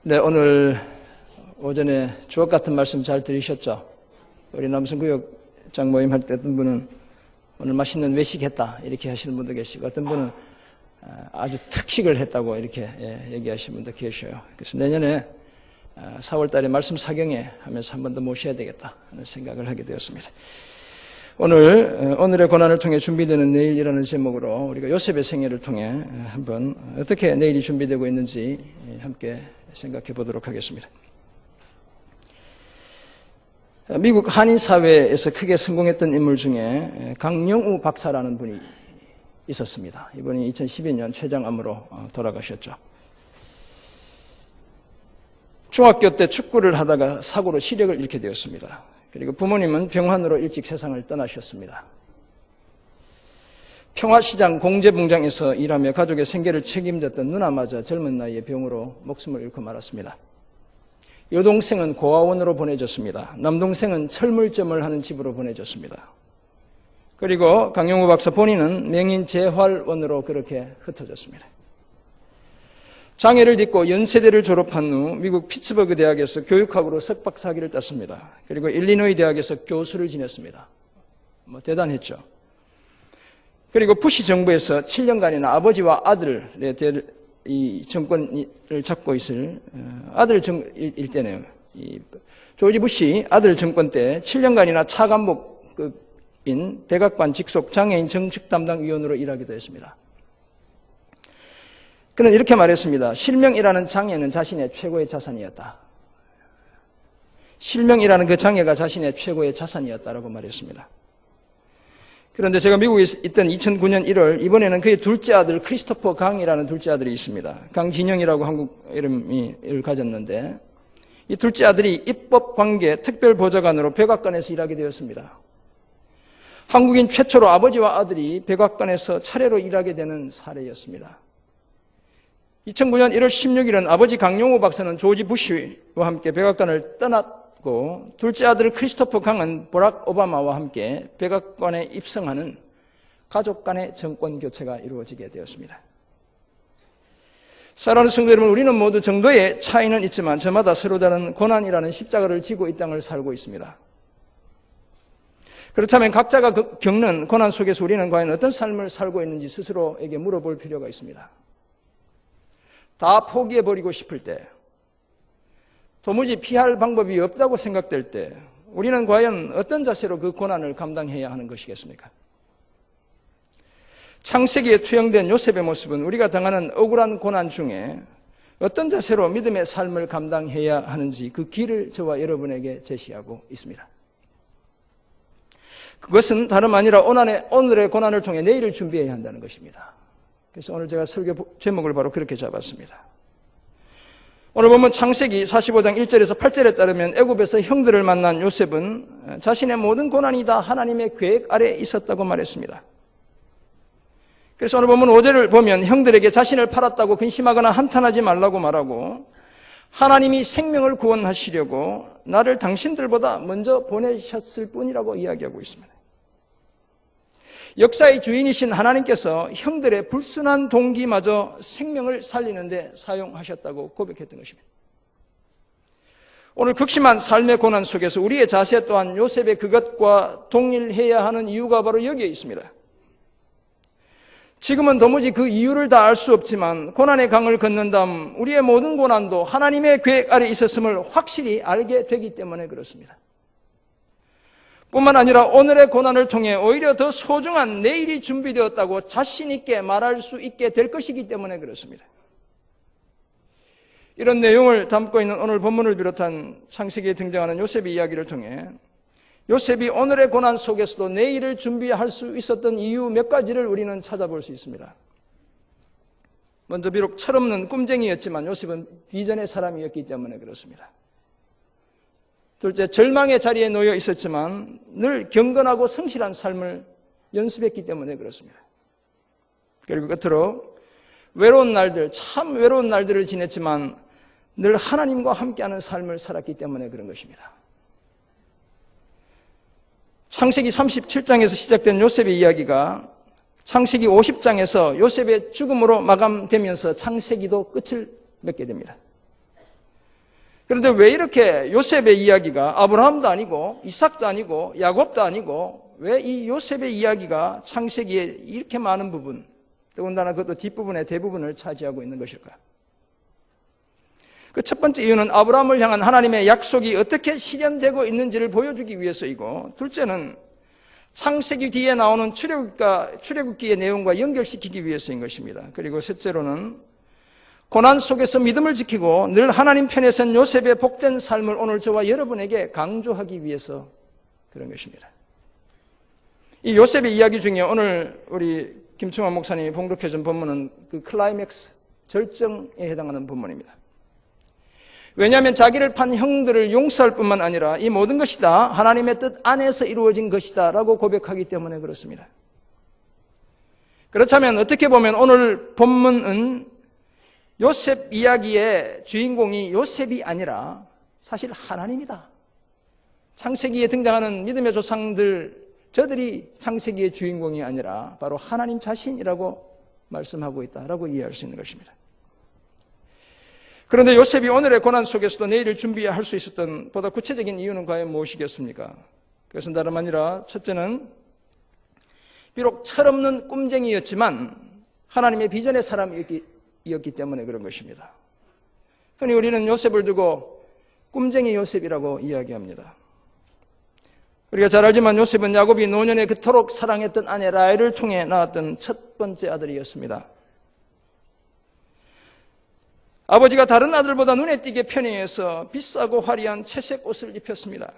네, 오늘 오전에 주옥 같은 말씀 잘 들으셨죠? 우리 남성구역장 모임 할 때 어떤 분은 오늘 맛있는 외식했다 이렇게 하시는 분도 계시고, 어떤 분은 아주 특식을 했다고 이렇게 얘기하시는 분도 계셔요. 그래서 내년에 4월 달에 말씀 사경회 하면서 한 번 더 모셔야 되겠다 하는 생각을 하게 되었습니다. 오늘의 고난을 통해 준비되는 내일이라는 제목으로 우리가 요셉의 생애를 통해 한번 어떻게 내일이 준비되고 있는지 함께 생각해 보도록 하겠습니다. 미국 한인사회에서 크게 성공했던 인물 중에 강영우 박사라는 분이 있었습니다. 이분이 2012년 췌장암으로 돌아가셨죠. 중학교 때 축구를 하다가 사고로 시력을 잃게 되었습니다. 그리고 부모님은 병환으로 일찍 세상을 떠나셨습니다. 평화시장 공제봉장에서 일하며 가족의 생계를 책임졌던 누나마저 젊은 나이에 병으로 목숨을 잃고 말았습니다. 여동생은 고아원으로 보내졌습니다. 남동생은 철물점을 하는 집으로 보내졌습니다. 그리고 강영우 박사 본인은 명인 재활원으로 그렇게 흩어졌습니다. 장애를 딛고 연세대를 졸업한 후 미국 피츠버그 대학에서 교육학으로 석박사학위를 땄습니다. 그리고 일리노이 대학에서 교수를 지냈습니다. 대단했죠. 그리고 부시 정부에서 7년간이나 아버지와 아들의 이 정권을 잡고 있을 아들일 때네요. 조지 부시 아들 정권 때 7년간이나 차관목급인 백악관 직속 장애인 정책 담당 위원으로 일하기도 했습니다. 그는 이렇게 말했습니다. 실명이라는 장애는 자신의 최고의 자산이었다. 실명이라는 그 장애가 자신의 최고의 자산이었다라고 말했습니다. 그런데 제가 미국에 있던 2009년 1월, 이번에는 그의 둘째 아들 크리스토퍼 강이라는 둘째 아들이 있습니다. 강진영이라고 한국 이름을 가졌는데, 이 둘째 아들이 입법관계 특별보좌관으로 백악관에서 일하게 되었습니다. 한국인 최초로 아버지와 아들이 백악관에서 차례로 일하게 되는 사례였습니다. 2009년 1월 16일은 아버지 강용호 박사는 조지 부시와 함께 백악관을 떠났고, 둘째 아들 크리스토퍼 강은 버락 오바마와 함께 백악관에 입성하는 가족 간의 정권 교체가 이루어지게 되었습니다. 사랑하는 성도 여러분, 우리는 모두 정도의 차이는 있지만 저마다 서로 다른 고난이라는 십자가를 지고 이 땅을 살고 있습니다. 그렇다면 각자가 겪는 고난 속에서 우리는 과연 어떤 삶을 살고 있는지 스스로에게 물어볼 필요가 있습니다. 다 포기해버리고 싶을 때, 도무지 피할 방법이 없다고 생각될 때 우리는 과연 어떤 자세로 그 고난을 감당해야 하는 것이겠습니까? 창세기에 투영된 요셉의 모습은 우리가 당하는 억울한 고난 중에 어떤 자세로 믿음의 삶을 감당해야 하는지 그 길을 저와 여러분에게 제시하고 있습니다. 그것은 다름 아니라 오늘의 고난을 통해 내일을 준비해야 한다는 것입니다. 그래서 오늘 제가 설교 제목을 바로 그렇게 잡았습니다. 오늘 보면 창세기 45장 1절에서 8절에 따르면 애굽에서 형들을 만난 요셉은 자신의 모든 고난이 다 하나님의 계획 아래 있었다고 말했습니다. 그래서 오늘 보면 5절을 보면 형들에게 자신을 팔았다고 근심하거나 한탄하지 말라고 말하고, 하나님이 생명을 구원하시려고 나를 당신들보다 먼저 보내셨을 뿐이라고 이야기하고 있습니다. 역사의 주인이신 하나님께서 형들의 불순한 동기마저 생명을 살리는 데 사용하셨다고 고백했던 것입니다. 오늘 극심한 삶의 고난 속에서 우리의 자세 또한 요셉의 그것과 동일해야 하는 이유가 바로 여기에 있습니다. 지금은 도무지 그 이유를 다 알 수 없지만 고난의 강을 건넌 다음 우리의 모든 고난도 하나님의 계획 아래 있었음을 확실히 알게 되기 때문에 그렇습니다. 뿐만 아니라 오늘의 고난을 통해 오히려 더 소중한 내일이 준비되었다고 자신 있게 말할 수 있게 될 것이기 때문에 그렇습니다. 이런 내용을 담고 있는 오늘 본문을 비롯한 창세기에 등장하는 요셉의 이야기를 통해 요셉이 오늘의 고난 속에서도 내일을 준비할 수 있었던 이유 몇 가지를 우리는 찾아볼 수 있습니다. 먼저 비록 철없는 꿈쟁이였지만 요셉은 비전의 사람이었기 때문에 그렇습니다. 둘째, 절망의 자리에 놓여 있었지만 늘 경건하고 성실한 삶을 연습했기 때문에 그렇습니다. 그리고 끝으로 참 외로운 날들을 지냈지만 늘 하나님과 함께하는 삶을 살았기 때문에 그런 것입니다. 창세기 37장에서 시작된 요셉의 이야기가 창세기 50장에서 요셉의 죽음으로 마감되면서 창세기도 끝을 맺게 됩니다. 그런데 왜 이렇게 요셉의 이야기가 아브라함도 아니고 이삭도 아니고 야곱도 아니고 왜 이 요셉의 이야기가 창세기에 이렇게 많은 부분, 더군다나 그것도 뒷부분의 대부분을 차지하고 있는 것일까? 그 첫 번째 이유는 아브라함을 향한 하나님의 약속이 어떻게 실현되고 있는지를 보여주기 위해서이고, 둘째는 창세기 뒤에 나오는 출애굽기의 내용과 연결시키기 위해서인 것입니다. 그리고 셋째로는 고난 속에서 믿음을 지키고 늘 하나님 편에 선 요셉의 복된 삶을 오늘 저와 여러분에게 강조하기 위해서 그런 것입니다. 이 요셉의 이야기 중에 오늘 우리 김충환 목사님이 봉독해준 본문은 그 클라이맥스, 절정에 해당하는 본문입니다. 왜냐하면 자기를 판 형들을 용서할 뿐만 아니라 이 모든 것이 다 하나님의 뜻 안에서 이루어진 것이다 라고 고백하기 때문에 그렇습니다. 그렇다면 어떻게 보면 오늘 본문은 요셉 이야기의 주인공이 요셉이 아니라 사실 하나님이다. 창세기에 등장하는 믿음의 조상들, 저들이 창세기의 주인공이 아니라 바로 하나님 자신이라고 말씀하고 있다라고 이해할 수 있는 것입니다. 그런데 요셉이 오늘의 고난 속에서도 내일을 준비할 수 있었던 보다 구체적인 이유는 과연 무엇이겠습니까? 그것은 다름 아니라 첫째는 비록 철없는 꿈쟁이였지만 하나님의 비전의 사람이었기 때문에 그런 것입니다. 흔히 우리는 요셉을 두고 꿈쟁이 요셉이라고 이야기합니다. 우리가 잘 알지만 요셉은 야곱이 노년에 그토록 사랑했던 아내 라헬을 통해 낳았던 첫 번째 아들이었습니다. 아버지가 다른 아들보다 눈에 띄게 편애해서 비싸고 화려한 채색 옷을 입혔습니다.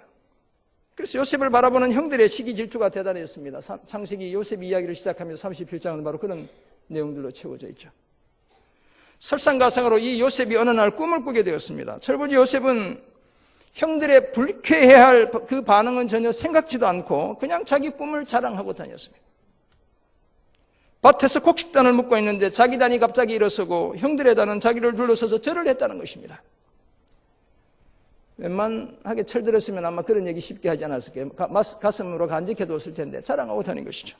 그래서 요셉을 바라보는 형들의 시기 질투가 대단했습니다. 창세기 요셉 이야기를 시작하면서 37장은 바로 그런 내용들로 채워져 있죠. 설상가상으로 이 요셉이 어느 날 꿈을 꾸게 되었습니다. 철부지 요셉은 형들의 불쾌해할 그 반응은 전혀 생각지도 않고 그냥 자기 꿈을 자랑하고 다녔습니다. 밭에서 곡식단을 묶고 있는데 자기 단이 갑자기 일어서고 형들의 단은 자기를 둘러서서 절을 했다는 것입니다. 웬만하게 철들었으면 아마 그런 얘기 쉽게 하지 않았을까요? 가슴으로 간직해뒀을 텐데 자랑하고 다닌 것이죠.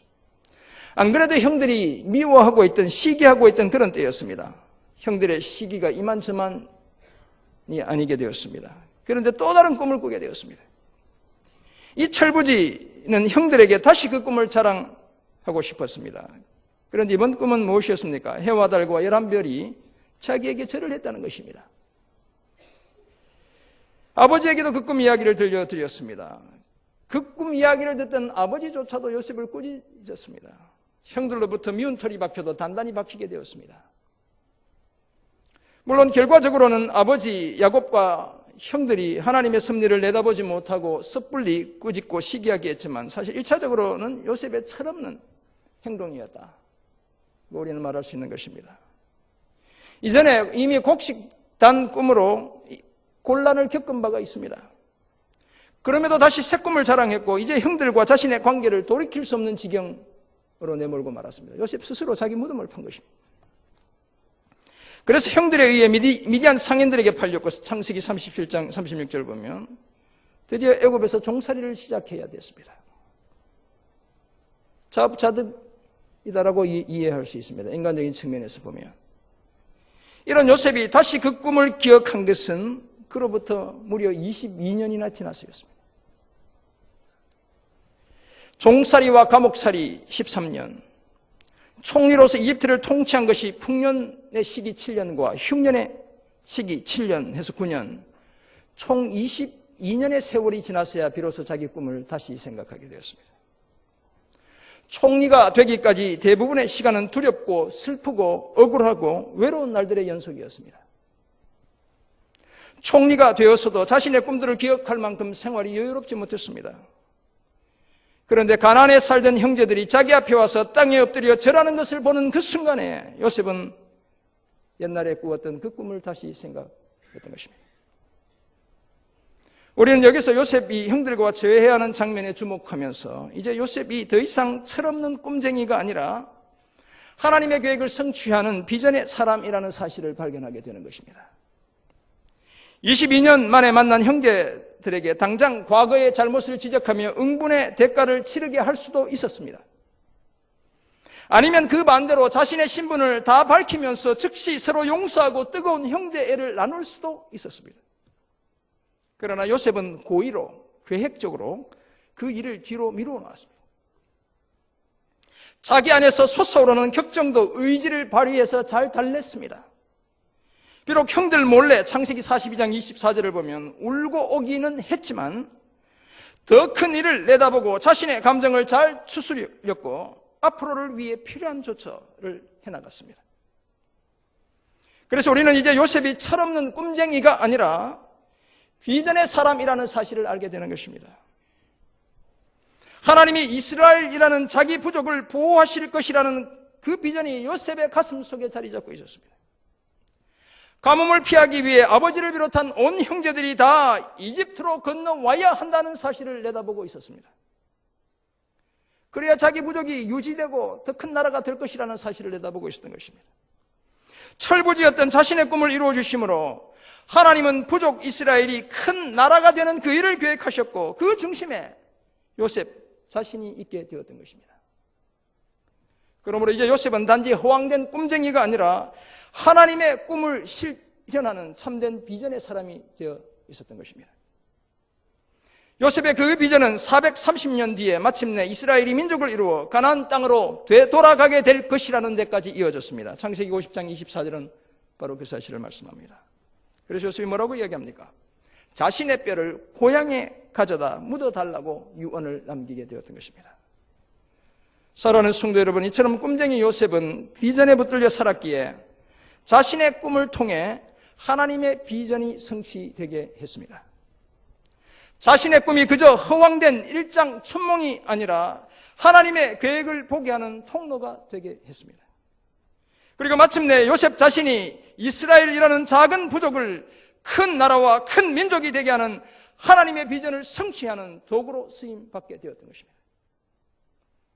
안 그래도 형들이 미워하고 있던, 시기하고 있던 그런 때였습니다. 형들의 시기가 이만저만이 아니게 되었습니다. 그런데 또 다른 꿈을 꾸게 되었습니다. 이 철부지는 형들에게 다시 그 꿈을 자랑하고 싶었습니다. 그런데 이번 꿈은 무엇이었습니까? 해와 달과 11별이 자기에게 절을 했다는 것입니다. 아버지에게도 그 꿈 이야기를 들려드렸습니다. 그 꿈 이야기를 듣던 아버지조차도 요셉을 꾸짖었습니다. 형들로부터 미운 털이 박혀도 단단히 박히게 되었습니다. 물론 결과적으로는 아버지 야곱과 형들이 하나님의 섭리를 내다보지 못하고 섣불리 꾸짖고 시기하게 했지만 사실 1차적으로는 요셉의 철없는 행동이었다. 우리는 말할 수 있는 것입니다. 이전에 이미 곡식단 꿈으로 곤란을 겪은 바가 있습니다. 그럼에도 다시 새 꿈을 자랑했고 이제 형들과 자신의 관계를 돌이킬 수 없는 지경으로 내몰고 말았습니다. 요셉 스스로 자기 무덤을 판 것입니다. 그래서 형들에 의해 미디안 상인들에게 팔렸고 창세기 37장 36절 보면 드디어 애굽에서 종살이를 시작해야 됐습니다. 자업자득이다라고 이해할 수 있습니다. 인간적인 측면에서 보면. 이런 요셉이 다시 그 꿈을 기억한 것은 그로부터 무려 22년이나 지났었습니다. 종살이와 감옥살이 13년, 총리로서 이집트를 통치한 것이 풍년의 시기 7년과 흉년의 시기 7년 해서 9년, 총 22년의 세월이 지났어야 비로소 자기 꿈을 다시 생각하게 되었습니다. 총리가 되기까지 대부분의 시간은 두렵고 슬프고 억울하고 외로운 날들의 연속이었습니다. 총리가 되어서도 자신의 꿈들을 기억할 만큼 생활이 여유롭지 못했습니다. 그런데 가나안에 살던 형제들이 자기 앞에 와서 땅에 엎드려 절하는 것을 보는 그 순간에 요셉은 옛날에 꾸었던 그 꿈을 다시 생각했던 것입니다. 우리는 여기서 요셉이 형들과 제외해야 하는 장면에 주목하면서 이제 요셉이 더 이상 철없는 꿈쟁이가 아니라 하나님의 계획을 성취하는 비전의 사람이라는 사실을 발견하게 되는 것입니다. 22년 만에 만난 형제들에게 당장 과거의 잘못을 지적하며 응분의 대가를 치르게 할 수도 있었습니다. 아니면 그 반대로 자신의 신분을 다 밝히면서 즉시 서로 용서하고 뜨거운 형제애를 나눌 수도 있었습니다. 그러나 요셉은 고의로, 계획적으로 그 일을 뒤로 미루어 놓았습니다. 자기 안에서 솟아오르는 격정도 의지를 발휘해서 잘 달랬습니다. 비록 형들 몰래 창세기 42장 24절을 보면 울고 오기는 했지만 더 큰 일을 내다보고 자신의 감정을 잘 추스렸고 앞으로를 위해 필요한 조처를 해나갔습니다. 그래서 우리는 이제 요셉이 철없는 꿈쟁이가 아니라 비전의 사람이라는 사실을 알게 되는 것입니다. 하나님이 이스라엘이라는 자기 부족을 보호하실 것이라는 그 비전이 요셉의 가슴 속에 자리 잡고 있었습니다. 가뭄을 피하기 위해 아버지를 비롯한 온 형제들이 다 이집트로 건너와야 한다는 사실을 내다보고 있었습니다. 그래야 자기 부족이 유지되고 더 큰 나라가 될 것이라는 사실을 내다보고 있었던 것입니다. 철부지였던 자신의 꿈을 이루어 주심으로 하나님은 부족 이스라엘이 큰 나라가 되는 그 일을 계획하셨고 그 중심에 요셉 자신이 있게 되었던 것입니다. 그러므로 이제 요셉은 단지 허황된 꿈쟁이가 아니라 하나님의 꿈을 실현하는 참된 비전의 사람이 되어 있었던 것입니다. 요셉의 그 비전은 430년 뒤에 마침내 이스라엘이 민족을 이루어 가나안 땅으로 되돌아가게 될 것이라는 데까지 이어졌습니다. 창세기 50장 24절은 바로 그 사실을 말씀합니다. 그래서 요셉이 뭐라고 이야기합니까? 자신의 뼈를 고향에 가져다 묻어달라고 유언을 남기게 되었던 것입니다. 사랑하는 성도 여러분, 이처럼 꿈쟁이 요셉은 비전에 붙들려 살았기에 자신의 꿈을 통해 하나님의 비전이 성취되게 했습니다. 자신의 꿈이 그저 허황된 일장천몽이 아니라 하나님의 계획을 보게 하는 통로가 되게 했습니다. 그리고 마침내 요셉 자신이 이스라엘이라는 작은 부족을 큰 나라와 큰 민족이 되게 하는 하나님의 비전을 성취하는 도구로 쓰임받게 되었던 것입니다.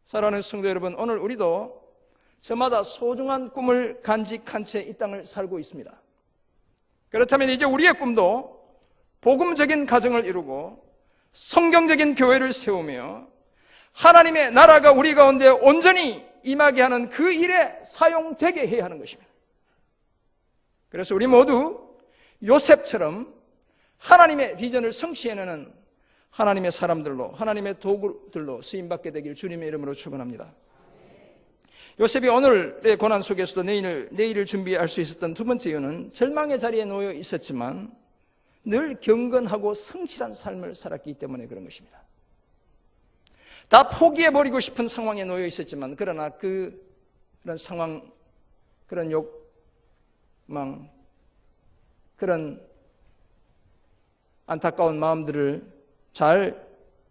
사랑하는 성도 여러분, 오늘 우리도 저마다 소중한 꿈을 간직한 채 이 땅을 살고 있습니다. 그렇다면 이제 우리의 꿈도 복음적인 가정을 이루고 성경적인 교회를 세우며 하나님의 나라가 우리 가운데 온전히 임하게 하는 그 일에 사용되게 해야 하는 것입니다. 그래서 우리 모두 요셉처럼 하나님의 비전을 성취해내는 하나님의 사람들로, 하나님의 도구들로 쓰임받게 되길 주님의 이름으로 축원합니다. 요셉이 오늘의 고난 속에서도 내일을 준비할 수 있었던 두 번째 이유는 절망의 자리에 놓여 있었지만 늘 경건하고 성실한 삶을 살았기 때문에 그런 것입니다. 다 포기해버리고 싶은 상황에 놓여 있었지만 그러나 그런 상황, 그런 욕망, 그런 안타까운 마음들을 잘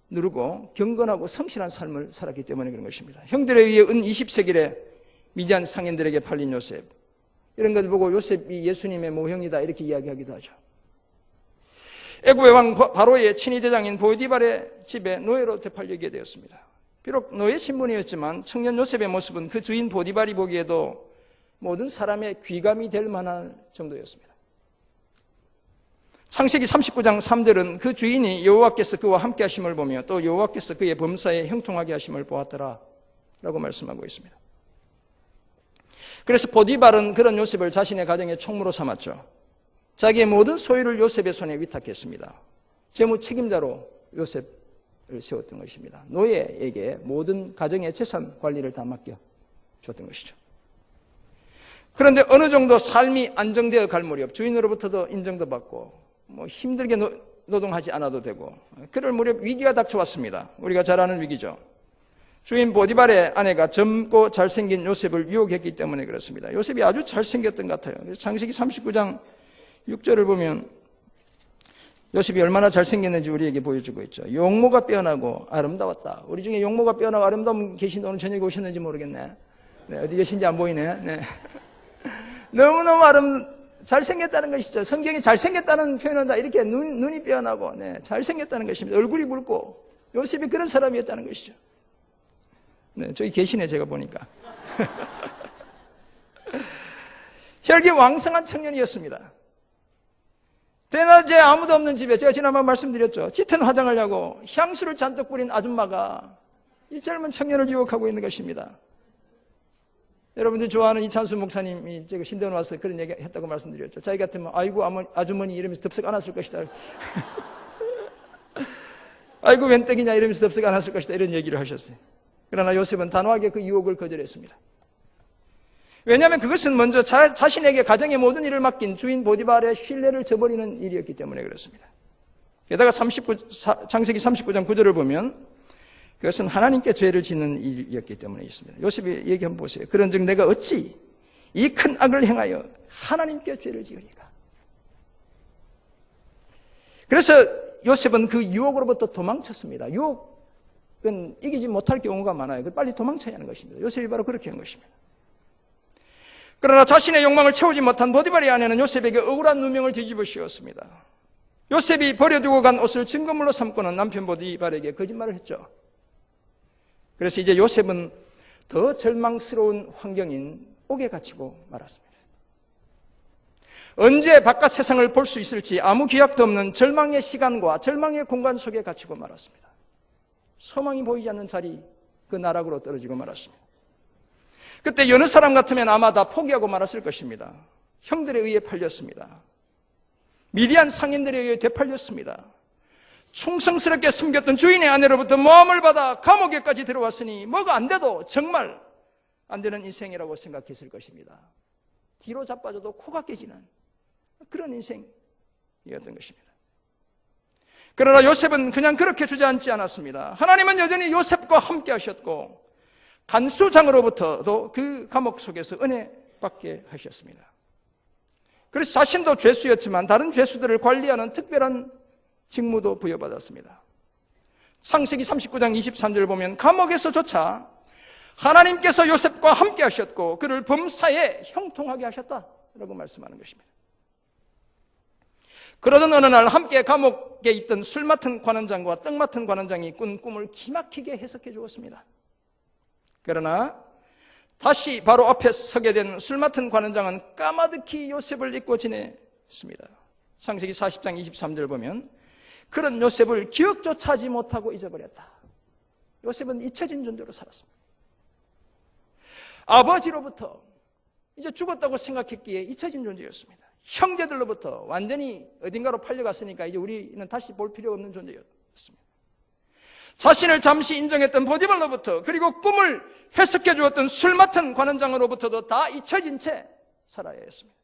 누르고 경건하고 성실한 삶을 살았기 때문에 그런 것입니다. 형들에 의해 은 20세기에 미디안 상인들에게 팔린 요셉, 이런 것을 보고 요셉이 예수님의 모형이다 이렇게 이야기하기도 하죠. 애굽의 왕 바로의 친위대장인 보디발의 집에 노예로 되팔리게 되었습니다. 비록 노예 신분이었지만 청년 요셉의 모습은 그 주인 보디발이 보기에도 모든 사람의 귀감이 될 만한 정도였습니다. 창세기 39장 3절은 그 주인이 여호와께서 그와 함께 하심을 보며 또 여호와께서 그의 범사에 형통하게 하심을 보았더라 라고 말씀하고 있습니다. 그래서 보디발은 그런 요셉을 자신의 가정의 총무로 삼았죠. 자기의 모든 소유를 요셉의 손에 위탁했습니다. 재무 책임자로 요셉을 세웠던 것입니다. 노예에게 모든 가정의 재산 관리를 다 맡겨줬던 것이죠. 그런데 어느 정도 삶이 안정되어 갈 무렵 주인으로부터도 인정도 받고 힘들게 노동하지 않아도 되고 그럴 무렵 위기가 닥쳐왔습니다. 우리가 잘 아는 위기죠. 주인 보디발의 아내가 젊고 잘생긴 요셉을 유혹했기 때문에 그렇습니다. 요셉이 아주 잘생겼던 것 같아요. 창세기 39장 6절을 보면 요셉이 얼마나 잘생겼는지 우리에게 보여주고 있죠. 용모가 빼어나고 아름다웠다. 우리 중에 용모가 빼어나고 아름다운 계신데 오늘 저녁에 오셨는지 모르겠네. 네, 어디 계신지 안 보이네. 네. 너무너무 잘생겼다는 것이죠. 성경이 잘생겼다는 표현은 다 이렇게 눈이 빼어나고 잘생겼다는 것입니다. 얼굴이 붉고 요셉이 그런 사람이었다는 것이죠. 네, 저기 계시네 제가 보니까. 혈기 왕성한 청년이었습니다. 대낮에 아무도 없는 집에 제가 지난번 말씀드렸죠. 짙은 화장을 하고 향수를 잔뜩 뿌린 아줌마가 이 젊은 청년을 유혹하고 있는 것입니다. 여러분들이 좋아하는 이찬수 목사님이 제가 신대원 와서 그런 얘기 했다고 말씀드렸죠. 자기 같으면 아이고 아주머니 이러면서 덥석 안았을 것이다. 아이고 웬 떡이냐 이러면서 덥석 안 했을 것이다 이런 얘기를 하셨어요. 그러나 요셉은 단호하게 그 유혹을 거절했습니다. 왜냐하면 그것은 먼저 자신에게 가정의 모든 일을 맡긴 주인 보디발의 신뢰를 저버리는 일이었기 때문에 그렇습니다. 게다가 창세기 39장 9절을 보면 그것은 하나님께 죄를 짓는 일이었기 때문에 있습니다. 요셉의 얘기 한번 보세요. 그런즉 내가 어찌 이 큰 악을 행하여 하나님께 죄를 지으리까. 그래서 요셉은 그 유혹으로부터 도망쳤습니다. 유혹은 이기지 못할 경우가 많아요. 빨리 도망쳐야 하는 것입니다. 요셉이 바로 그렇게 한 것입니다. 그러나 자신의 욕망을 채우지 못한 보디발의 아내는 요셉에게 억울한 누명을 뒤집어 씌웠습니다. 요셉이 버려두고 간 옷을 증거물로 삼고는 남편 보디발에게 거짓말을 했죠. 그래서 이제 요셉은 더 절망스러운 환경인 옥에 갇히고 말았습니다. 언제 바깥 세상을 볼 수 있을지 아무 기약도 없는 절망의 시간과 절망의 공간 속에 갇히고 말았습니다. 소망이 보이지 않는 자리, 그 나락으로 떨어지고 말았습니다. 그때 여느 사람 같으면 아마 다 포기하고 말았을 것입니다. 형들에 의해 팔렸습니다. 미디안 상인들에 의해 되팔렸습니다. 충성스럽게 숨겼던 주인의 아내로부터 모함을 받아 감옥에까지 들어왔으니 뭐가 안 돼도 정말 안 되는 인생이라고 생각했을 것입니다. 뒤로 자빠져도 코가 깨지는 그런 인생이었던 것입니다. 그러나 요셉은 그냥 그렇게 주저앉지 않았습니다. 하나님은 여전히 요셉과 함께 하셨고 간수장으로부터도 그 감옥 속에서 은혜 받게 하셨습니다. 그래서 자신도 죄수였지만 다른 죄수들을 관리하는 특별한 직무도 부여받았습니다. 창세기 39장 23절을 보면 감옥에서조차 하나님께서 요셉과 함께 하셨고 그를 범사에 형통하게 하셨다라고 말씀하는 것입니다. 그러던 어느 날 함께 감옥에 있던 술 맡은 관원장과 떡 맡은 관원장이 꾼 꿈을 기막히게 해석해 주었습니다. 그러나 다시 바로 앞에 서게 된 술 맡은 관원장은 까마득히 요셉을 잊고 지냈습니다. 창세기 40장 23절을 보면 그런 요셉을 기억조차 하지 못하고 잊어버렸다. 요셉은 잊혀진 존재로 살았습니다. 아버지로부터 이제 죽었다고 생각했기에 잊혀진 존재였습니다. 형제들로부터 완전히 어딘가로 팔려갔으니까 이제 우리는 다시 볼 필요 없는 존재였습니다. 자신을 잠시 인정했던 보디발로부터 그리고 꿈을 해석해 주었던 술 맡은 관원장으로부터도 다 잊혀진 채 살아야 했습니다.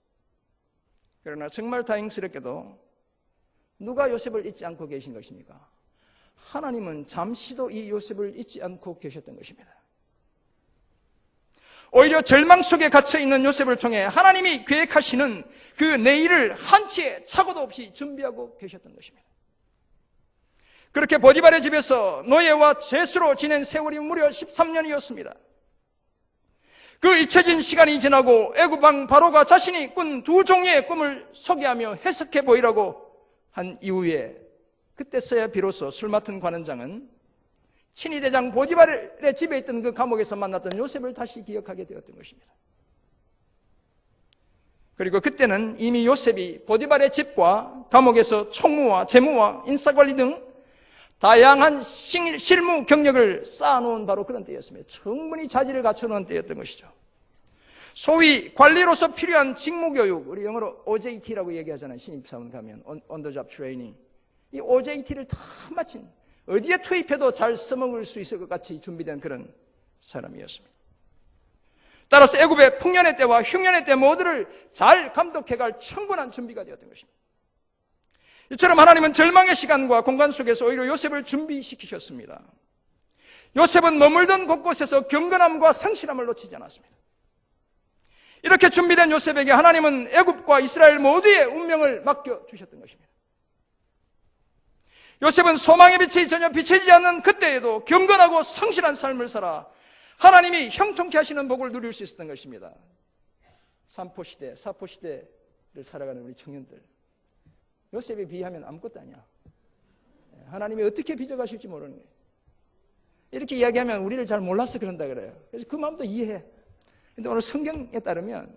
그러나 정말 다행스럽게도 누가 요셉을 잊지 않고 계신 것입니까? 하나님은 잠시도 이 요셉을 잊지 않고 계셨던 것입니다. 오히려 절망 속에 갇혀있는 요셉을 통해 하나님이 계획하시는 그 내일을 한치의 착오도 없이 준비하고 계셨던 것입니다. 그렇게 보디발의 집에서 노예와 죄수로 지낸 세월이 무려 13년이었습니다. 그 잊혀진 시간이 지나고 애굽 왕 바로가 자신이 꾼 두 종류의 꿈을 소개하며 해석해 보이라고 한 이후에 그때서야 비로소 술 맡은 관원장은 친위 대장 보디발의 집에 있던 그 감옥에서 만났던 요셉을 다시 기억하게 되었던 것입니다. 그리고 그때는 이미 요셉이 보디발의 집과 감옥에서 총무와 재무와 인사관리 등 다양한 실무 경력을 쌓아놓은 바로 그런 때였습니다. 충분히 자질을 갖춰놓은 때였던 것이죠. 소위 관리로서 필요한 직무교육, 우리 영어로 OJT라고 얘기하잖아요. 신입사원 가면 On the Job Training. 이 OJT를 다 마친, 어디에 투입해도 잘 써먹을 수 있을 것 같이 준비된 그런 사람이었습니다. 따라서 애굽의 풍년의 때와 흉년의 때 모두를 잘 감독해갈 충분한 준비가 되었던 것입니다. 이처럼 하나님은 절망의 시간과 공간 속에서 오히려 요셉을 준비시키셨습니다. 요셉은 머물던 곳곳에서 경건함과 성실함을 놓치지 않았습니다. 이렇게 준비된 요셉에게 하나님은 애굽과 이스라엘 모두의 운명을 맡겨주셨던 것입니다. 요셉은 소망의 빛이 전혀 비치지 않는 그때에도 경건하고 성실한 삶을 살아 하나님이 형통케 하시는 복을 누릴 수 있었던 것입니다. 삼포시대, 사포시대를 살아가는 우리 청년들, 요셉에 비하면 아무것도 아니야. 하나님이 어떻게 빚어가실지 모르는 거예요. 이렇게 이야기하면 우리를 잘 몰라서 그런다 그래요. 그래서 그 마음도 이해해. 근데 오늘 성경에 따르면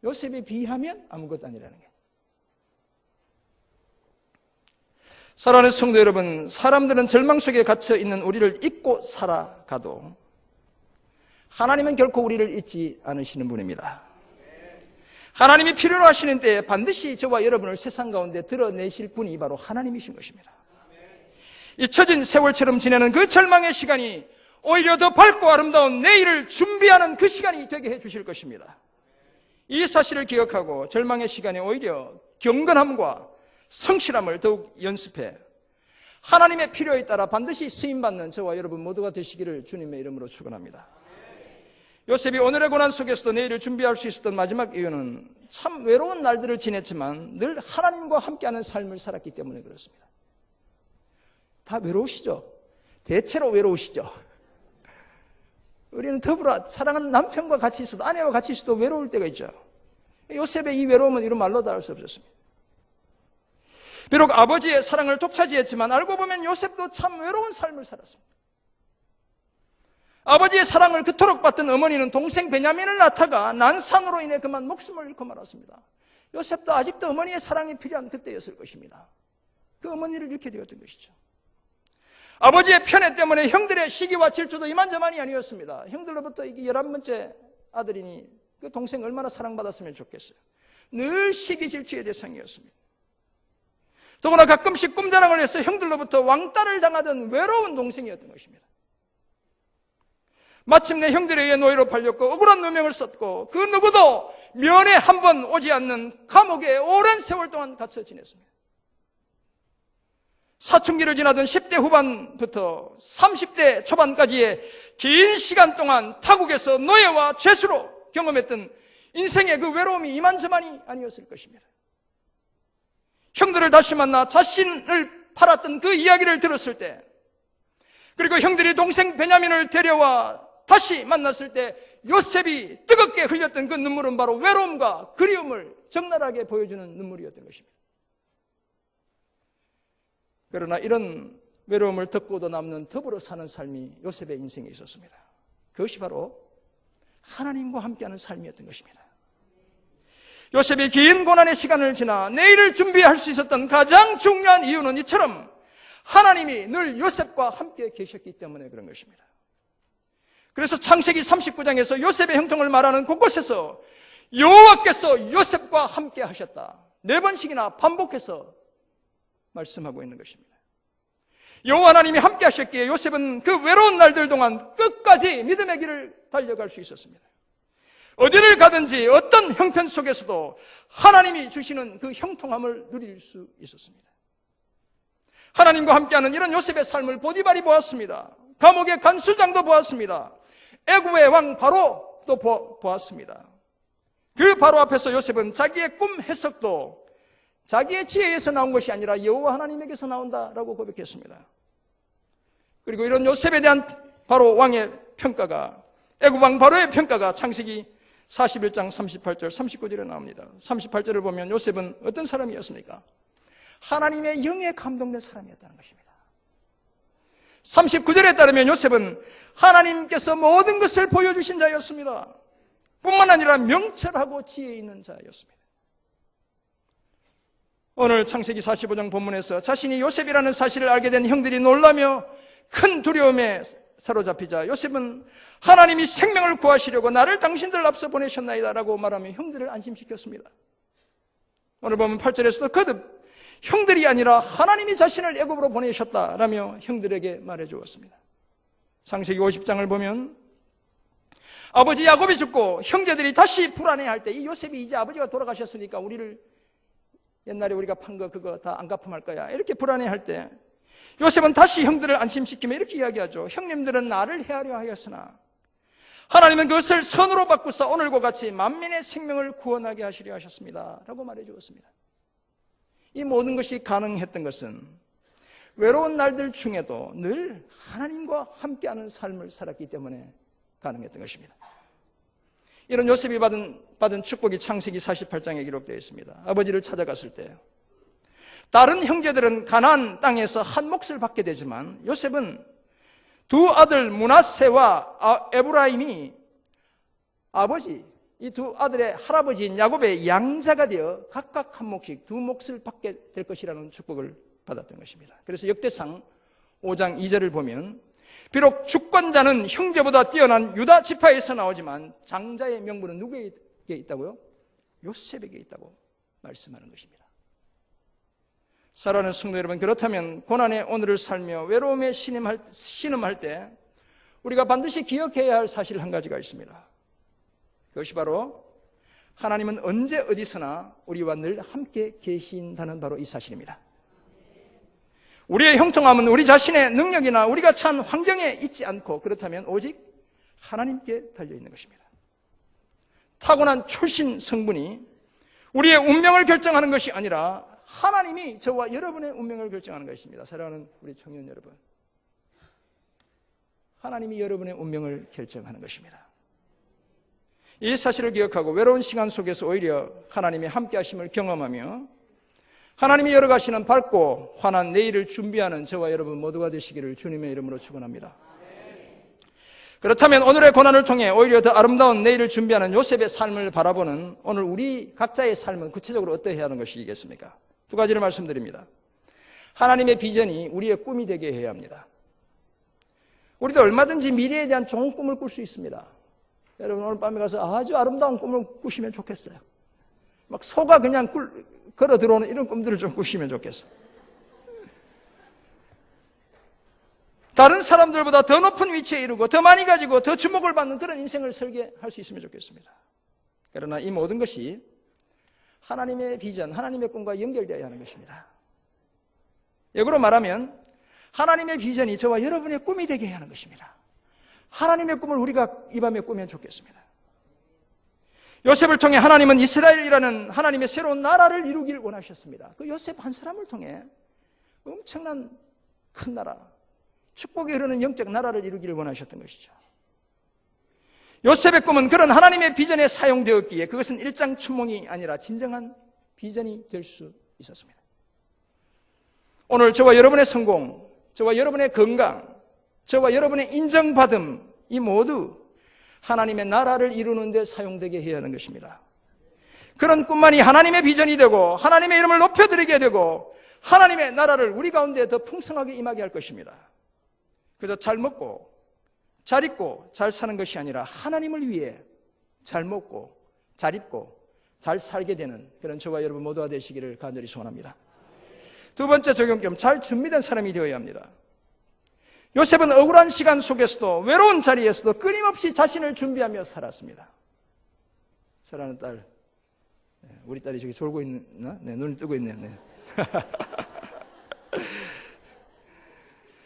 요셉에 비하면 아무것도 아니라는 거예요. 사랑하는 성도 여러분, 사람들은 절망 속에 갇혀 있는 우리를 잊고 살아가도 하나님은 결코 우리를 잊지 않으시는 분입니다. 하나님이 필요로 하시는 때에 반드시 저와 여러분을 세상 가운데 드러내실 분이 바로 하나님이신 것입니다. 잊혀진 세월처럼 지내는 그 절망의 시간이 오히려 더 밝고 아름다운 내일을 준비하는 그 시간이 되게 해 주실 것입니다. 이 사실을 기억하고 절망의 시간에 오히려 경건함과 성실함을 더욱 연습해 하나님의 필요에 따라 반드시 쓰임받는 저와 여러분 모두가 되시기를 주님의 이름으로 축원합니다. 요셉이 오늘의 고난 속에서도 내일을 준비할 수 있었던 마지막 이유는 참 외로운 날들을 지냈지만 늘 하나님과 함께하는 삶을 살았기 때문에 그렇습니다. 다 외로우시죠? 대체로 외로우시죠? 우리는 더불어 사랑하는 남편과 같이 있어도 아내와 같이 있어도 외로울 때가 있죠. 요셉의 이 외로움은 이런 말로 다 할 수 없었습니다. 비록 아버지의 사랑을 독차지했지만 알고 보면 요셉도 참 외로운 삶을 살았습니다. 아버지의 사랑을 그토록 받던 어머니는 동생 베냐민을 낳다가 난산으로 인해 그만 목숨을 잃고 말았습니다. 요셉도 아직도 어머니의 사랑이 필요한 그때였을 것입니다. 그 어머니를 잃게 되었던 것이죠. 아버지의 편애 때문에 형들의 시기와 질투도 이만저만이 아니었습니다. 형들로부터 이게 11번째 아들이니 그 동생 얼마나 사랑받았으면 좋겠어요. 늘 시기 질투의 대상이었습니다. 더구나 가끔씩 꿈자랑을 해서 형들로부터 왕따를 당하던 외로운 동생이었던 것입니다. 마침내 형들에 의해 노예로 팔렸고 억울한 누명을 썼고 그 누구도 면회 한 번 오지 않는 감옥에 오랜 세월 동안 갇혀 지냈습니다. 사춘기를 지나던 10대 후반부터 30대 초반까지의 긴 시간 동안 타국에서 노예와 죄수로 경험했던 인생의 그 외로움이 이만저만이 아니었을 것입니다. 형들을 다시 만나 자신을 팔았던 그 이야기를 들었을 때, 그리고 형들이 동생 베냐민을 데려와 다시 만났을 때 요셉이 뜨겁게 흘렸던 그 눈물은 바로 외로움과 그리움을 적나라하게 보여주는 눈물이었던 것입니다. 그러나 이런 외로움을 덮고도 남는 더불어 사는 삶이 요셉의 인생에 있었습니다. 그것이 바로 하나님과 함께하는 삶이었던 것입니다. 요셉이 긴 고난의 시간을 지나 내일을 준비할 수 있었던 가장 중요한 이유는 이처럼 하나님이 늘 요셉과 함께 계셨기 때문에 그런 것입니다. 그래서 창세기 39장에서 요셉의 형통을 말하는 곳곳에서 여호와께서 요셉과 함께 하셨다, 4번씩이나 반복해서 말씀하고 있는 것입니다. 여호와 하나님이 함께 하셨기에 요셉은 그 외로운 날들 동안 끝까지 믿음의 길을 달려갈 수 있었습니다. 어디를 가든지 어떤 형편 속에서도 하나님이 주시는 그 형통함을 누릴 수 있었습니다. 하나님과 함께하는 이런 요셉의 삶을 보디발이 보았습니다. 감옥의 간수장도 보았습니다. 애굽의 왕 바로도 보았습니다. 그 바로 앞에서 요셉은 자기의 꿈 해석도 자기의 지혜에서 나온 것이 아니라 여호와 하나님에게서 나온다라고 고백했습니다. 그리고 이런 요셉에 대한 바로 왕의 평가가, 애굽 왕 바로의 평가가 창세기 41장 38절 39절에 나옵니다. 38절을 보면 요셉은 어떤 사람이었습니까? 하나님의 영에 감동된 사람이었다는 것입니다. 39절에 따르면 요셉은 하나님께서 모든 것을 보여주신 자였습니다. 뿐만 아니라 명철하고 지혜 있는 자였습니다. 오늘 창세기 45장 본문에서 자신이 요셉이라는 사실을 알게 된 형들이 놀라며 큰 두려움에 사로잡히자 요셉은 하나님이 생명을 구하시려고 나를 당신들 앞서 보내셨나이다 라고 말하며 형들을 안심시켰습니다. 오늘 보면 8절에서도 거듭 형들이 아니라 하나님이 자신을 애굽으로 보내셨다라며 형들에게 말해주었습니다. 창세기 50장을 보면 아버지 야곱이 죽고 형제들이 다시 불안해할 때, 이 요셉이 이제 아버지가 돌아가셨으니까 우리를 옛날에 우리가 판 거 그거 다 안 갚음할 거야, 이렇게 불안해할 때 요셉은 다시 형들을 안심시키며 이렇게 이야기하죠. 형님들은 나를 해하려 하였으나 하나님은 그것을 선으로 바꾸사 오늘과 같이 만민의 생명을 구원하게 하시려 하셨습니다 라고 말해주었습니다. 이 모든 것이 가능했던 것은 외로운 날들 중에도 늘 하나님과 함께하는 삶을 살았기 때문에 가능했던 것입니다. 이런 요셉이 받은 축복이 창세기 48장에 기록되어 있습니다. 아버지를 찾아갔을 때 다른 형제들은 가나안 땅에서 한 몫을 받게 되지만 요셉은 두 아들 므낫세와 에브라임이 아버지, 이 두 아들의 할아버지인 야곱의 양자가 되어 각각 한 몫씩 2몫을 받게 될 것이라는 축복을 받았던 것입니다. 그래서 역대상 5장 2절을 보면 비록 주권자는 형제보다 뛰어난 유다 지파에서 나오지만 장자의 명분은 누구에게 있다고요? 요셉에게 있다고 말씀하는 것입니다. 사랑하는 성도 여러분, 그렇다면 고난의 오늘을 살며 외로움에 신음할 때 우리가 반드시 기억해야 할 사실 한 가지가 있습니다. 그것이 바로 하나님은 언제 어디서나 우리와 늘 함께 계신다는 바로 이 사실입니다. 우리의 형통함은 우리 자신의 능력이나 우리가 처한 환경에 있지 않고, 그렇다면 오직 하나님께 달려있는 것입니다. 타고난 출신 성분이 우리의 운명을 결정하는 것이 아니라 하나님이 저와 여러분의 운명을 결정하는 것입니다. 사랑하는 우리 청년 여러분, 하나님이 여러분의 운명을 결정하는 것입니다. 이 사실을 기억하고 외로운 시간 속에서 오히려 하나님의 함께 하심을 경험하며 하나님이 열어가시는 밝고 환한 내일을 준비하는 저와 여러분 모두가 되시기를 주님의 이름으로 축원합니다. 그렇다면 오늘의 고난을 통해 오히려 더 아름다운 내일을 준비하는 요셉의 삶을 바라보는 오늘 우리 각자의 삶은 구체적으로 어떠해야 하는 것이겠습니까? 두 가지를 말씀드립니다. 하나님의 비전이 우리의 꿈이 되게 해야 합니다. 우리도 얼마든지 미래에 대한 좋은 꿈을 꿀 수 있습니다. 여러분 오늘 밤에 가서 아주 아름다운 꿈을 꾸시면 좋겠어요. 막 소가 그냥 걸어 들어오는 이런 꿈들을 좀 꾸시면 좋겠어요. 다른 사람들보다 더 높은 위치에 이르고 더 많이 가지고 더 주목을 받는 그런 인생을 설계할 수 있으면 좋겠습니다. 그러나 이 모든 것이 하나님의 비전, 하나님의 꿈과 연결되어야 하는 것입니다. 역으로 말하면 하나님의 비전이 저와 여러분의 꿈이 되게 해야 하는 것입니다. 하나님의 꿈을 우리가 이 밤에 꾸면 좋겠습니다. 요셉을 통해 하나님은 이스라엘이라는 하나님의 새로운 나라를 이루길 원하셨습니다. 그 요셉 한 사람을 통해 엄청난 큰 나라, 축복이 흐르는 영적 나라를 이루기를 원하셨던 것이죠. 요셉의 꿈은 그런 하나님의 비전에 사용되었기에 그것은 일장춘몽이 아니라 진정한 비전이 될 수 있었습니다. 오늘 저와 여러분의 성공, 저와 여러분의 건강, 저와 여러분의 인정받음, 이 모두 하나님의 나라를 이루는 데 사용되게 해야 하는 것입니다. 그런 꿈만이 하나님의 비전이 되고 하나님의 이름을 높여드리게 되고 하나님의 나라를 우리 가운데 더 풍성하게 임하게 할 것입니다. 그저 잘 먹고 잘 입고 잘 사는 것이 아니라 하나님을 위해 잘 먹고 잘 입고 잘 살게 되는 그런 저와 여러분 모두가 되시기를 간절히 소원합니다. 두 번째 적용점, 잘 준비된 사람이 되어야 합니다. 요셉은 억울한 시간 속에서도 외로운 자리에서도 끊임없이 자신을 준비하며 살았습니다. 사랑하는 딸, 우리 딸이 저기 졸고 있나? 네, 눈을 뜨고 있네요. 네.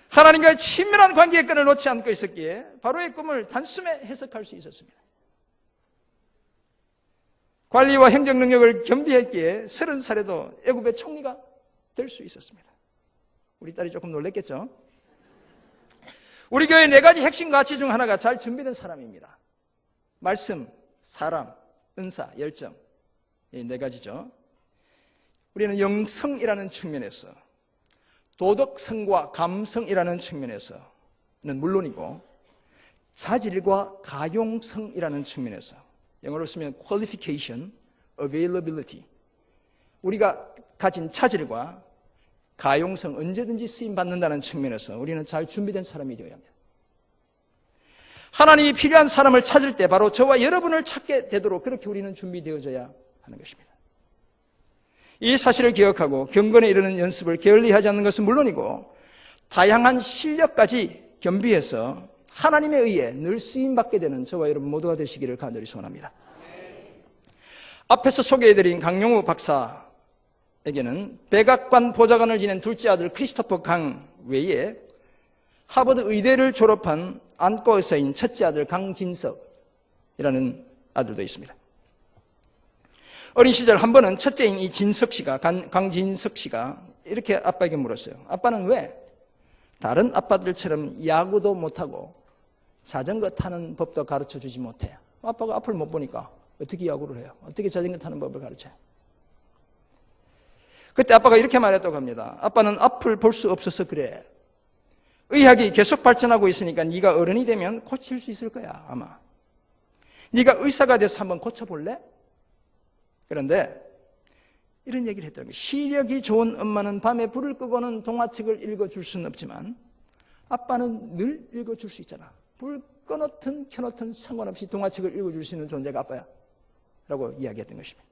하나님과의 친밀한 관계의 끈을 놓지 않고 있었기에 바로의 꿈을 단숨에 해석할 수 있었습니다. 관리와 행정 능력을 겸비했기에 30살에도 애굽의 총리가 될 수 있었습니다. 우리 딸이 조금 놀랬겠죠? 우리 교회의 4가지 핵심 가치 중 하나가 잘 준비된 사람입니다. 말씀, 사람, 은사, 열정, 이 4가지죠. 우리는 영성이라는 측면에서, 도덕성과 감성이라는 측면에서는 물론이고 자질과 가용성이라는 측면에서, 영어로 쓰면 qualification, availability, 우리가 가진 차질과 가용성, 언제든지 쓰임받는다는 측면에서 우리는 잘 준비된 사람이 되어야 합니다. 하나님이 필요한 사람을 찾을 때 바로 저와 여러분을 찾게 되도록 그렇게 우리는 준비되어져야 하는 것입니다. 이 사실을 기억하고 경건에 이르는 연습을 게을리하지 않는 것은 물론이고 다양한 실력까지 겸비해서 하나님에 의해 늘 쓰임받게 되는 저와 여러분 모두가 되시기를 간절히 소원합니다. 앞에서 소개해드린 강용우 박사에게는 백악관 보좌관을 지낸 둘째 아들 크리스토퍼 강 외에 하버드 의대를 졸업한 안과 의사인 첫째 아들 강진석이라는 아들도 있습니다. 어린 시절 한 번은 첫째인 이 진석 씨가, 강진석 씨가 이렇게 아빠에게 물었어요. 아빠는 왜 다른 아빠들처럼 야구도 못하고 자전거 타는 법도 가르쳐 주지 못해? 아빠가 앞을 못 보니까 어떻게 야구를 해요? 어떻게 자전거 타는 법을 가르쳐요? 그때 아빠가 이렇게 말했다고 합니다. 아빠는 앞을 볼 수 없어서 그래. 의학이 계속 발전하고 있으니까 네가 어른이 되면 고칠 수 있을 거야, 아마. 네가 의사가 돼서 한번 고쳐볼래? 그런데 이런 얘기를 했다는 거예요. 시력이 좋은 엄마는 밤에 불을 끄고는 동화책을 읽어줄 수는 없지만 아빠는 늘 읽어줄 수 있잖아. 불 꺼놓든 켜놓든 상관없이 동화책을 읽어줄 수 있는 존재가 아빠야 라고 이야기했던 것입니다.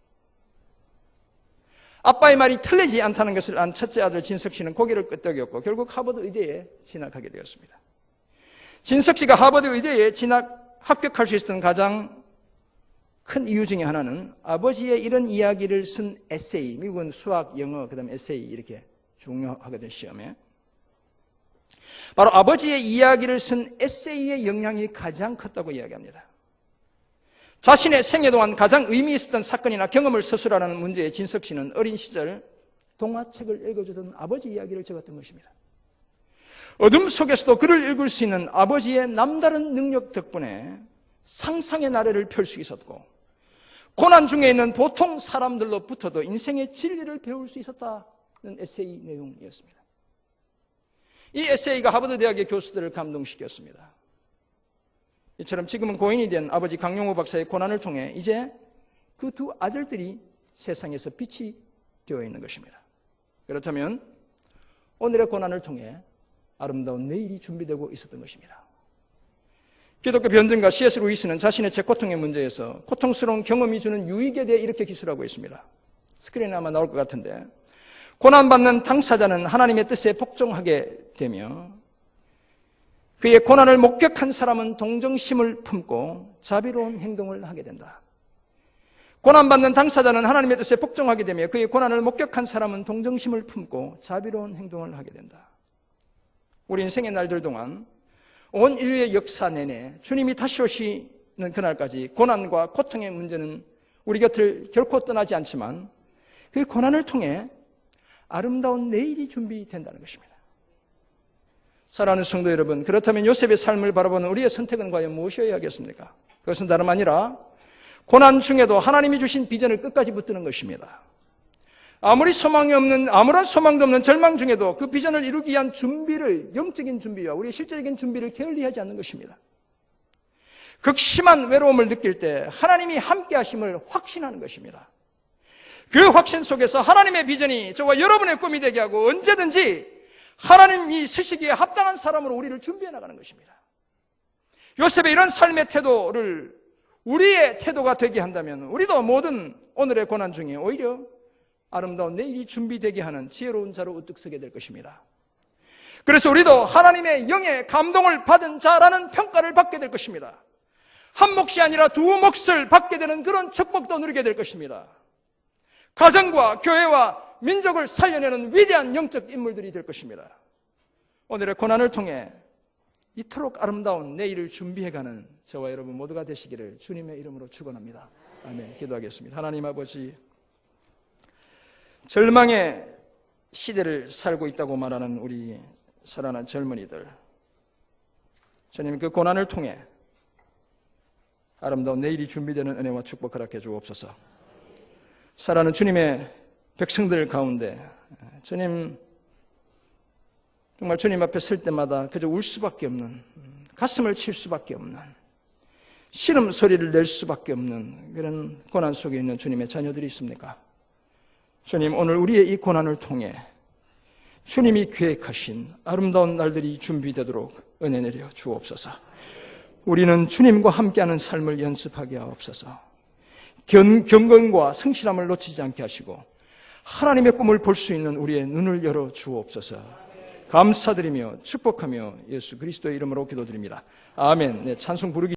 아빠의 말이 틀리지 않다는 것을 안 첫째 아들 진석 씨는 고개를 끄덕였고 결국 하버드 의대에 진학하게 되었습니다. 진석 씨가 하버드 의대에 합격할 수 있었던 가장 큰 이유 중에 하나는 아버지의 이런 이야기를 쓴 에세이, 미국은 수학, 영어, 그 다음에 에세이 이렇게 중요하거든요, 시험에. 바로 아버지의 이야기를 쓴 에세이의 영향이 가장 컸다고 이야기합니다. 자신의 생애 동안 가장 의미 있었던 사건이나 경험을 서술하는 문제에 진석 씨는 어린 시절 동화책을 읽어주던 아버지 이야기를 적었던 것입니다. 어둠 속에서도 글을 읽을 수 있는 아버지의 남다른 능력 덕분에 상상의 나래를 펼 수 있었고 고난 중에 있는 보통 사람들로부터도 인생의 진리를 배울 수 있었다는 에세이 내용이었습니다. 이 에세이가 하버드 대학의 교수들을 감동시켰습니다. 이처럼 지금은 고인이 된 아버지 강용호 박사의 고난을 통해 이제 그 두 아들들이 세상에서 빛이 되어 있는 것입니다. 그렇다면 오늘의 고난을 통해 아름다운 내일이 준비되고 있었던 것입니다. 기독교 변증가 C.S. 루이스는 자신의 책 고통의 문제에서 고통스러운 경험이 주는 유익에 대해 이렇게 기술하고 있습니다. 스크린에 아마 나올 것 같은데, 고난받는 당사자는 하나님의 뜻에 복종하게 되며 그의 고난을 목격한 사람은 동정심을 품고 자비로운 행동을 하게 된다. 고난받는 당사자는 하나님의 뜻에 복종하게 되며 그의 고난을 목격한 사람은 동정심을 품고 자비로운 행동을 하게 된다. 우리 인생의 날들 동안 온 인류의 역사 내내 주님이 다시 오시는 그날까지 고난과 고통의 문제는 우리 곁을 결코 떠나지 않지만 그 고난을 통해 아름다운 내일이 준비된다는 것입니다. 사랑하는 성도 여러분, 그렇다면 요셉의 삶을 바라보는 우리의 선택은 과연 무엇이어야 하겠습니까? 그것은 다름 아니라 고난 중에도 하나님이 주신 비전을 끝까지 붙드는 것입니다. 아무리 소망이 없는, 아무런 소망도 없는 절망 중에도 그 비전을 이루기 위한 준비를, 영적인 준비와 우리의 실제적인 준비를 게을리하지 않는 것입니다. 극심한 외로움을 느낄 때 하나님이 함께 하심을 확신하는 것입니다. 그 확신 속에서 하나님의 비전이 저와 여러분의 꿈이 되게 하고 언제든지 하나님이 쓰시기에 합당한 사람으로 우리를 준비해 나가는 것입니다. 요셉의 이런 삶의 태도를 우리의 태도가 되게 한다면 우리도 모든 오늘의 고난 중에 오히려 아름다운 내일이 준비되게 하는 지혜로운 자로 우뚝 서게 될 것입니다. 그래서 우리도 하나님의 영의 감동을 받은 자라는 평가를 받게 될 것입니다. 한 몫이 아니라 두 몫을 받게 되는 그런 축복도 누리게 될 것입니다. 가정과 교회와 민족을 살려내는 위대한 영적 인물들이 될 것입니다. 오늘의 고난을 통해 이토록 아름다운 내일을 준비해가는 저와 여러분 모두가 되시기를 주님의 이름으로 축원합니다. 아멘. 기도하겠습니다. 하나님 아버지, 절망의 시대를 살고 있다고 말하는 우리 사랑하는 젊은이들, 주님 그 고난을 통해 아름다운 내일이 준비되는 은혜와 축복 허락해 주옵소서. 사랑하는 주님의 백성들 가운데 주님 정말 주님 앞에 설 때마다 그저 울 수밖에 없는, 가슴을 칠 수밖에 없는, 신음 소리를 낼 수밖에 없는 그런 고난 속에 있는 주님의 자녀들이 있습니까? 주님, 오늘 우리의 이 고난을 통해 주님이 계획하신 아름다운 날들이 준비되도록 은혜 내려 주옵소서. 우리는 주님과 함께하는 삶을 연습하게 하옵소서. 경건과 성실함을 놓치지 않게 하시고 하나님의 꿈을 볼 수 있는 우리의 눈을 열어 주옵소서. 감사드리며 축복하며 예수 그리스도의 이름으로 기도드립니다. 아멘. 네, 찬송 부르기